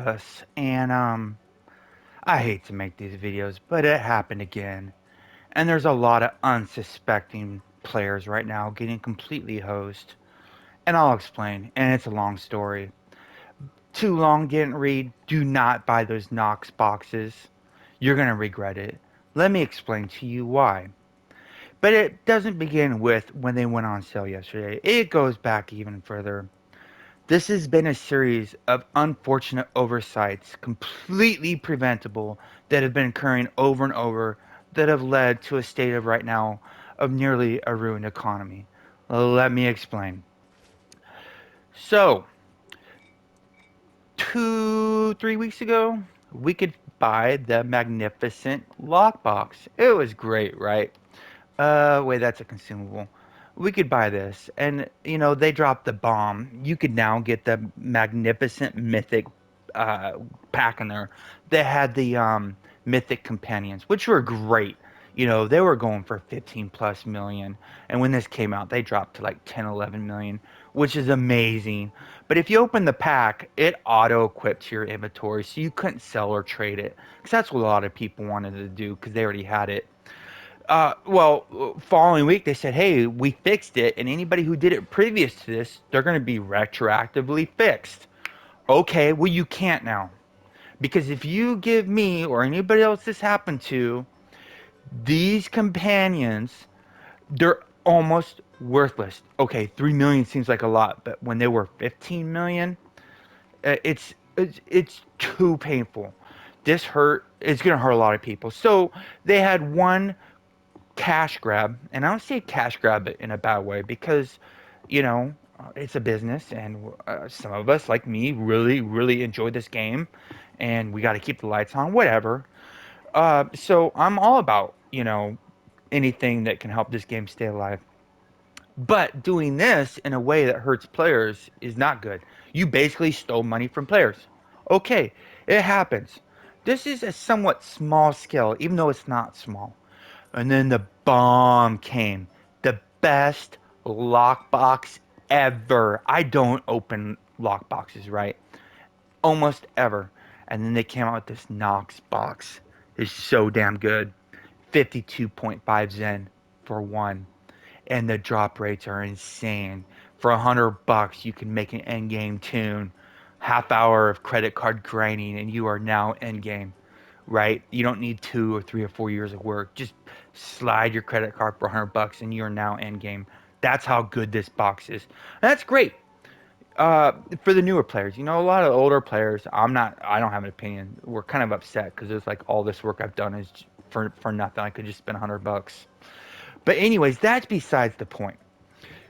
Gus, and I hate to make these videos, but it happened again. And there's a lot of unsuspecting players right now getting completely hosed. And I'll explain, and it's a long story. Too long, didn't read. Do not buy those Knox boxes. You're gonna regret it. Let me explain to you why. But it doesn't begin with when they went on sale yesterday. It goes back even further. This has been a series of unfortunate oversights, completely preventable, that have been occurring over and over, that have led to a state of right now of nearly a ruined economy. Let me explain. So, 3 weeks ago, we could buy the magnificent lockbox. It was great, right? Wait, that's a consumable. We could buy this, and they dropped the bomb. You could now get the magnificent mythic uh, pack in there. They had the mythic companions, which were great. They were going for 15 plus million, and when this came out, they dropped to like 10, 11 million, which is amazing. But if you open the pack, it auto equipped your inventory, so you couldn't sell or trade it, because that's what a lot of people wanted to do, because they already had it. Following week they said, "Hey, we fixed it, and anybody who did it previous to this, they're going to be retroactively fixed." Okay, well you can't now, because if you give me or anybody else this happened to, these companions, they're almost worthless. Okay, 3 million seems like a lot, but when they were 15 million, it's too painful. This hurt. It's going to hurt a lot of people. So they had one cash grab, and I don't say cash grab it in a bad way, because it's a business, and some of us like me really really enjoy this game, and we got to keep the lights on, whatever. So I'm all about anything that can help this game stay alive. But doing this in a way that hurts players is not good. You basically stole money from players. Okay, it happens. This is a somewhat small scale, even though it's not small. And then the bomb came. The best lockbox ever. I don't open lockboxes, right? Almost ever. And then they came out with this Knox box. It's so damn good. 52.5 Zen for one. And the drop rates are insane. For $100, you can make an endgame tune. Half hour of credit card grinding, and you are now endgame, right? You don't need 2 or 3 or 4 years of work. Just slide your credit card for $100 and you're now end game. That's how good this box is. And that's great. For the newer players, a lot of older players, I don't have an opinion. We're kind of upset because it's like all this work I've done is for nothing. I could just spend $100. But anyways, that's besides the point.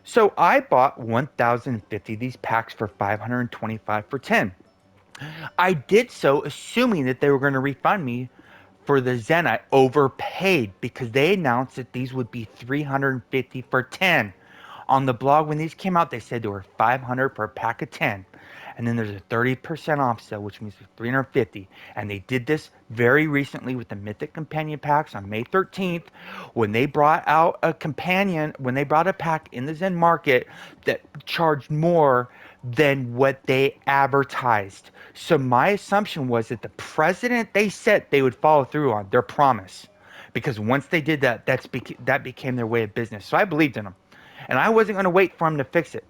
So I bought 1,050 of these packs for 525 for 10. I did so assuming that they were going to refund me for the Zen. I overpaid because they announced that these would be 350 for 10. On the blog, when these came out, they said they were 500 per pack of 10. And then there's a 30% off sale, which means 350. And they did this very recently with the Mythic Companion packs on May 13th, when they brought out a companion, when they brought a pack in the Zen market that charged more than what they advertised. So my assumption was that the president, they said they would follow through on their promise, because once they did that, that became their way of business. So I believed in them, and I wasn't going to wait for them to fix it,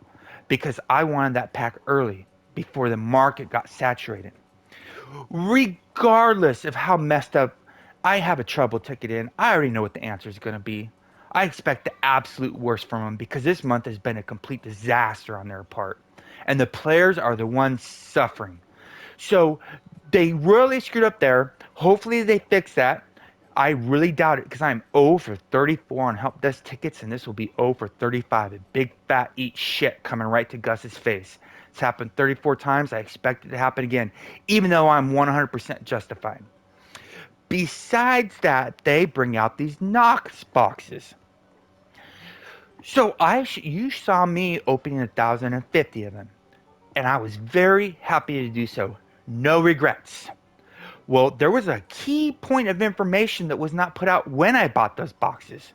because I wanted that pack early before the market got saturated. Regardless of how messed up I have a trouble ticket in, I already know what the answer is going to be. I expect the absolute worst from them, because this month has been a complete disaster on their part. And the players are the ones suffering. So they really screwed up there. Hopefully they fix that. I really doubt it, because I'm 0 for 34 on help desk tickets, and this will be 0 for 35. A big fat eat shit coming right to Gus's face. It's happened 34 times. I expect it to happen again, even though I'm 100% justified. Besides that, they bring out these Knox boxes. So you saw me opening 1,050 of them, and I was very happy to do so. No regrets. Well, there was a key point of information that was not put out when I bought those boxes.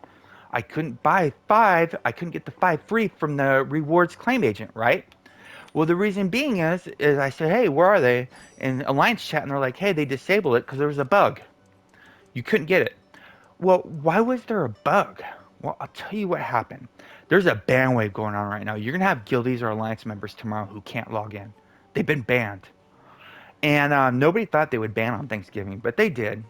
I couldn't buy 5, I couldn't get the 5 free from the rewards claim agent, right? Well, the reason being is I said, hey, where are they? In Alliance chat, and they're like, hey, they disabled it because there was a bug. You couldn't get it. Well, why was there a bug? Well, I'll tell you what happened. There's a ban wave going on right now. You're gonna have guildies or alliance members tomorrow who can't log in. They've been banned, and nobody thought they would ban on Thanksgiving, but they did.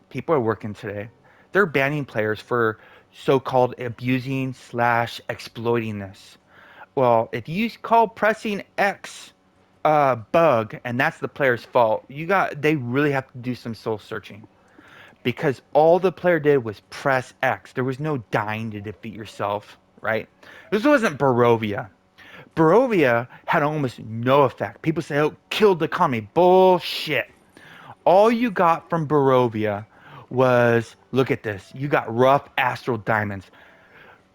People are working today. They're banning players for so-called abusing slash exploiting this. Well, if you call pressing X bug and that's the player's fault, they really have to do some soul searching because all the player did was press X. There was no dying to defeat yourself, right? This wasn't Barovia. Barovia had almost no effect. People say, oh, killed the economy. Bullshit. All you got from Barovia was, look at this, you got rough astral diamonds.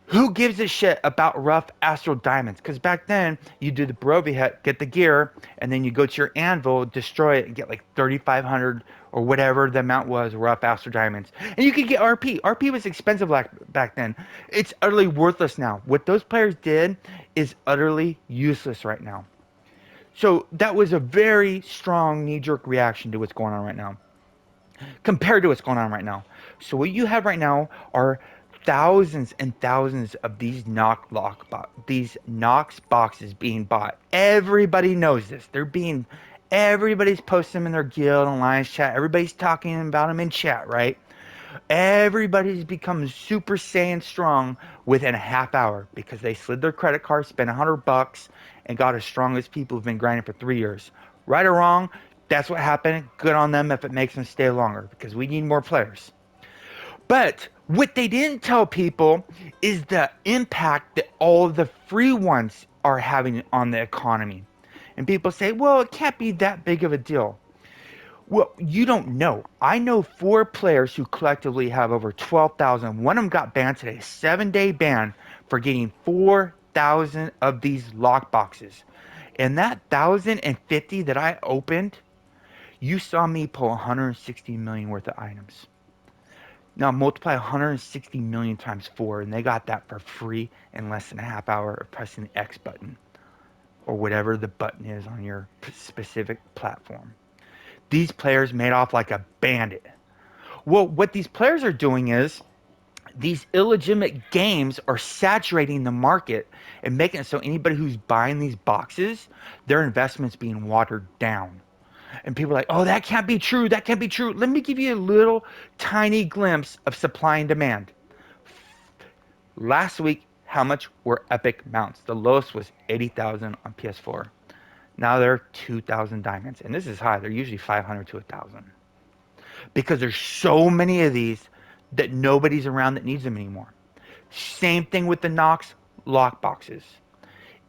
Who gives a shit about rough astral diamonds? Because back then, you do the Brovia hut, get the gear, and then you go to your anvil, destroy it, and get like 3,500 or whatever the amount was rough astral diamonds. And you could get RP. RP was expensive back then. It's utterly worthless now. What those players did is utterly useless right now. So that was a very strong knee-jerk reaction to what's going on right now, compared to what's going on right now. So what you have right now are thousands and thousands of these these Knox boxes being bought. Everybody knows this. Everybody's posting them in their guild and alliance chat. Everybody's talking about them in chat, right? Everybody's become Super Saiyan strong within a half hour because they slid their credit card, spent $100, and got as strong as people who've been grinding for 3 years. Right or wrong, that's what happened. Good on them if it makes them stay longer because we need more players. But what they didn't tell people is the impact that all of the free ones are having on the economy. And people say, well, it can't be that big of a deal. Well, you don't know. I know 4 players who collectively have over 12,000. One of them got banned today, 7-day ban for getting 4,000 of these lock boxes. And that 1,050 that I opened, you saw me pull 160 million worth of items. Now multiply 160 million times 4, and they got that for free in less than a half hour of pressing the X button or whatever the button is on your specific platform. These players made off like a bandit. Well, what these players are doing is these illegitimate games are saturating the market and making it so anybody who's buying these boxes, their investment's being watered down. And people are like, oh, that can't be true. That can't be true. Let me give you a little tiny glimpse of supply and demand. Last week, how much were epic mounts? The lowest was 80,000 on PS4. Now they're 2,000 diamonds. And this is high. They're usually 500 to 1,000. Because there's so many of these that nobody's around that needs them anymore. Same thing with the Knox lock boxes.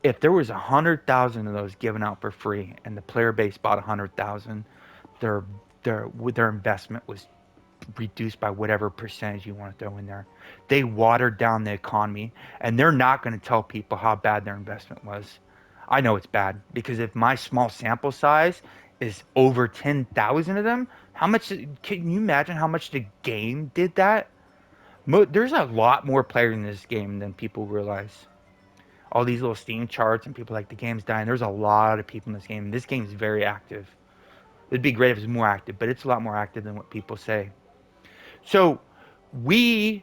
If there was 100,000 of those given out for free and the player base bought 100,000, their investment was reduced by whatever percentage you want to throw in there. They watered down the economy, and they're not going to tell people how bad their investment was. I know it's bad because if my small sample size is over 10,000 of them, how much can you imagine how much the game did that? There's a lot more players in this game than people realize. All these little Steam charts and people like the game's dying. There's a lot of people in this game. This game's very active. It'd be great if it was more active, but it's a lot more active than what people say. So me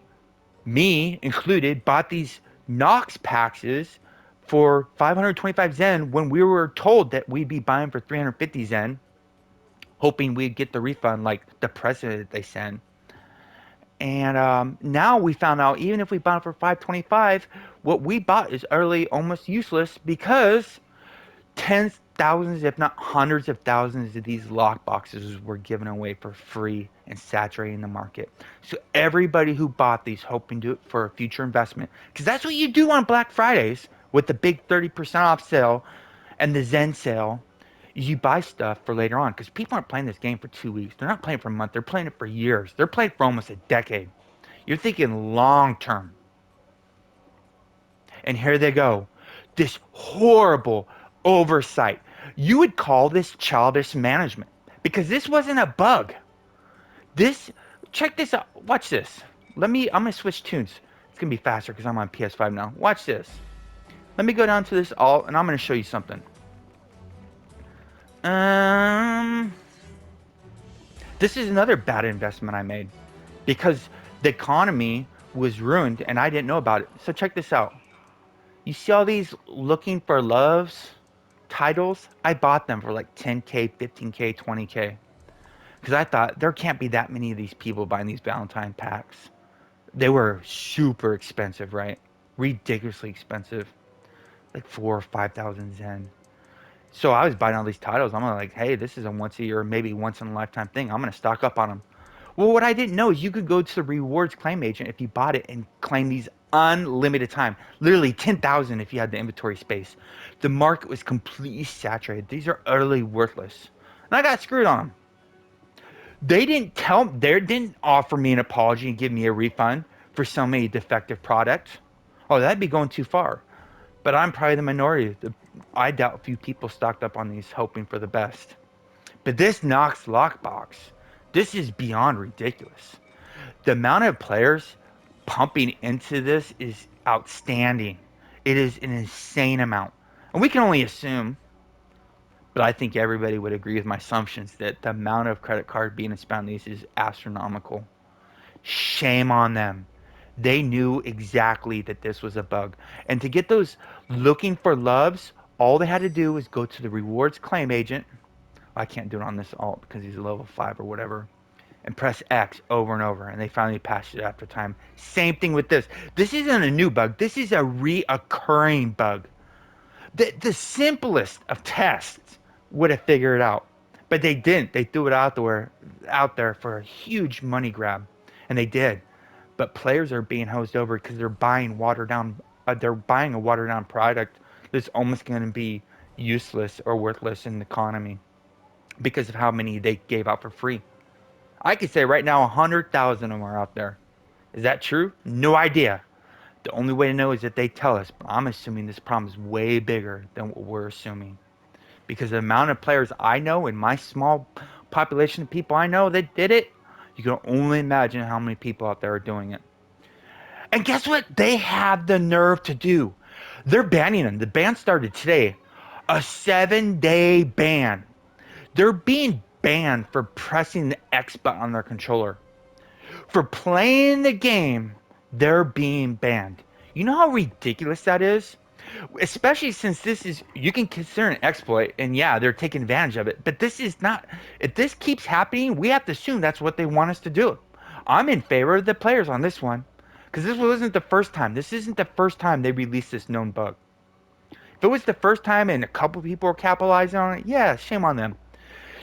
included, bought these Knox Packs for 525 Zen when we were told that we'd be buying for 350 Zen, hoping we'd get the refund like the president they send. And now we found out even if we bought it for 525, what we bought is utterly almost useless because tens, thousands, if not hundreds of thousands of these lock boxes were given away for free and saturating the market. So everybody who bought these hoping to do it for a future investment, because that's what you do on Black Fridays with the big 30% off sale and the Zen sale, you buy stuff for later on because people aren't playing this game for 2 weeks. They're not playing for a month. They're playing it for years. They're playing for almost a decade. You're thinking long term. And here they go. This horrible oversight. You would call this childish management because this wasn't a bug. Check this out. Watch this. I'm going to switch tunes. It's going to be faster because I'm on PS5 now. Watch this. Let me go down to this alt and I'm going to show you something. Um, this is another bad investment I made because the economy was ruined and I didn't know about it. So check this out. You see all these looking for loves titles? I bought them for like 10K, 15K, 20K. Because I thought there can't be that many of these people buying these Valentine packs. They were super expensive, right? Ridiculously expensive. Like 4 or 5,000 Zen. So I was buying all these titles. I'm like, hey, this is a once a year, maybe once in a lifetime thing. I'm going to stock up on them. Well, what I didn't know is you could go to the rewards claim agent if you bought it and claim these unlimited time. Literally 10,000 if you had the inventory space. The market was completely saturated. These are utterly worthless. And I got screwed on them. They didn't offer me an apology and give me a refund for so many defective products. Oh, that'd be going too far. But I'm probably the minority. I doubt a few people stocked up on these hoping for the best. But this Knox Lockbox, this is beyond ridiculous. The amount of players pumping into this is outstanding. It is an insane amount. And we can only assume, but I think everybody would agree with my assumptions that the amount of credit card being spent on these is astronomical. Shame on them. They knew exactly that this was a bug. And to get those looking for loves, all they had to do was go to the rewards claim agent. I can't do it on this alt because he's a level 5 or whatever. And press X over and over. And they finally patched it after time. Same thing with this. This isn't a new bug. This is a reoccurring bug. The simplest of tests would have figured it out. But they didn't. They threw it out there for a huge money grab. And they did. But players are being hosed over because they're buying watered down. They're buying a watered down product that's almost going to be useless or worthless in the economy because of how many they gave out for free. I could say right now 100,000 of them are out there. Is that true? No idea. The only way to know is that they tell us. But I'm assuming this problem is way bigger than what we're assuming. Because the amount of players I know in my small population of people I know that did it, you can only imagine how many people out there are doing it. And guess what? They have the nerve to do. They're banning them. The ban started today. A 7-day ban. They're being banned for pressing the X button on their controller. For playing the game, they're being banned. You know how ridiculous that is? Especially since this is, you can consider an exploit, and yeah, they're taking advantage of it. But this is not, if this keeps happening, we have to assume that's what they want us to do. I'm in favor of the players on this one. Because this wasn't the first time. This isn't the first time they released this known bug. If it was the first time and a couple people were capitalizing on it, yeah, shame on them.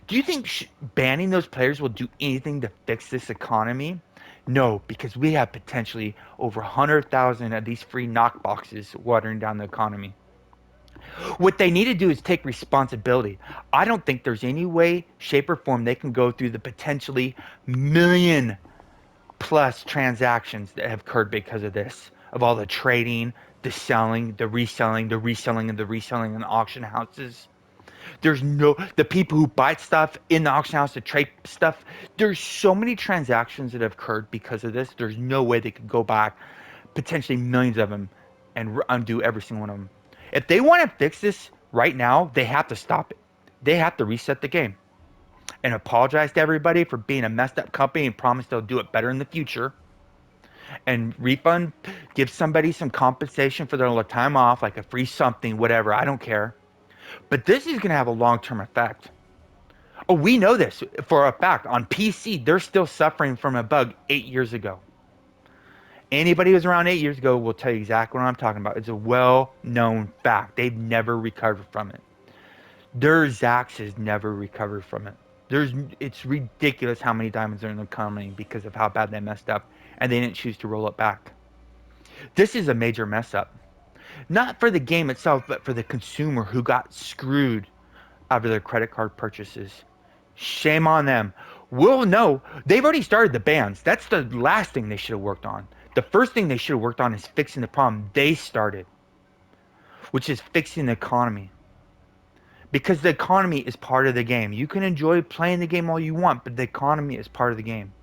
Do you think banning those players will do anything to fix this economy? No, because we have potentially over 100,000 of these free knock boxes watering down the economy. What they need to do is take responsibility. I don't think there's any way, shape, or form they can go through the potentially million plus transactions that have occurred because of this, of all the trading, the selling, the reselling, the reselling, and the reselling in the auction houses. There's no, the people who buy stuff in the auction house to trade stuff. There's so many transactions that have occurred because of this. There's no way they could go back, potentially millions of them, and undo every single one of them. If they want to fix this right now, they have to stop it. They have to reset the game and apologize to everybody for being a messed up company and promise they'll do it better in the future. And refund, give somebody some compensation for their time off, like a free something, whatever. I don't care. But this is going to have a long-term effect. Oh, we know this for a fact. On PC, they're still suffering from a bug 8 years ago. Anybody who's around 8 years ago will tell you exactly what I'm talking about. It's a well-known fact. They've never recovered from it. Their Zax has never recovered from it. It's ridiculous how many diamonds are in the economy because of how bad they messed up, and they didn't choose to roll it back. This is a major mess up. Not for the game itself, but for the consumer who got screwed out of their credit card purchases. Shame on them. We'll know. They've already started the bans. That's the last thing they should have worked on. The first thing they should have worked on is fixing the problem they started, which is fixing the economy. Because the economy is part of the game. You can enjoy playing the game all you want, but the economy is part of the game.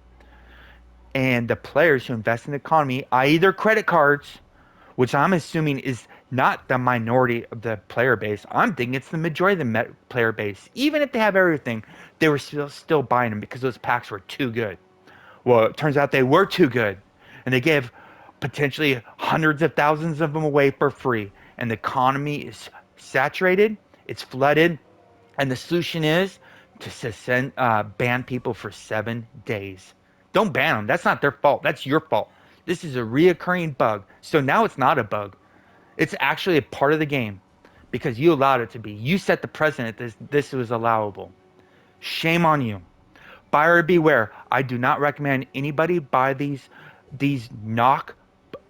And the players who invest in the economy, i.e. their credit cards, which I'm assuming is not the minority of the player base. I'm thinking it's the majority of the player base. Even if they have everything, they were still buying them because those packs were too good. Well, it turns out they were too good, and they gave potentially hundreds of thousands of them away for free. And the economy is saturated, it's flooded, and the solution is to ban people for 7 days. Don't ban them. That's not their fault. That's your fault. This is a reoccurring bug. So now it's not a bug. It's actually a part of the game because you allowed it to be. You set the precedent that this was allowable. Shame on you. Buyer beware. I do not recommend anybody buy these knock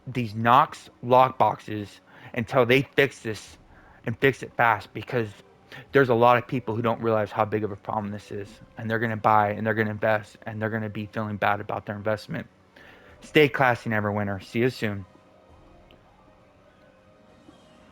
these Knox lock boxes until they fix this and fix it fast because there's a lot of people who don't realize how big of a problem this is, and they're going to buy and they're going to invest and they're going to be feeling bad about their investment. Stay classy, Neverwinter. See you soon.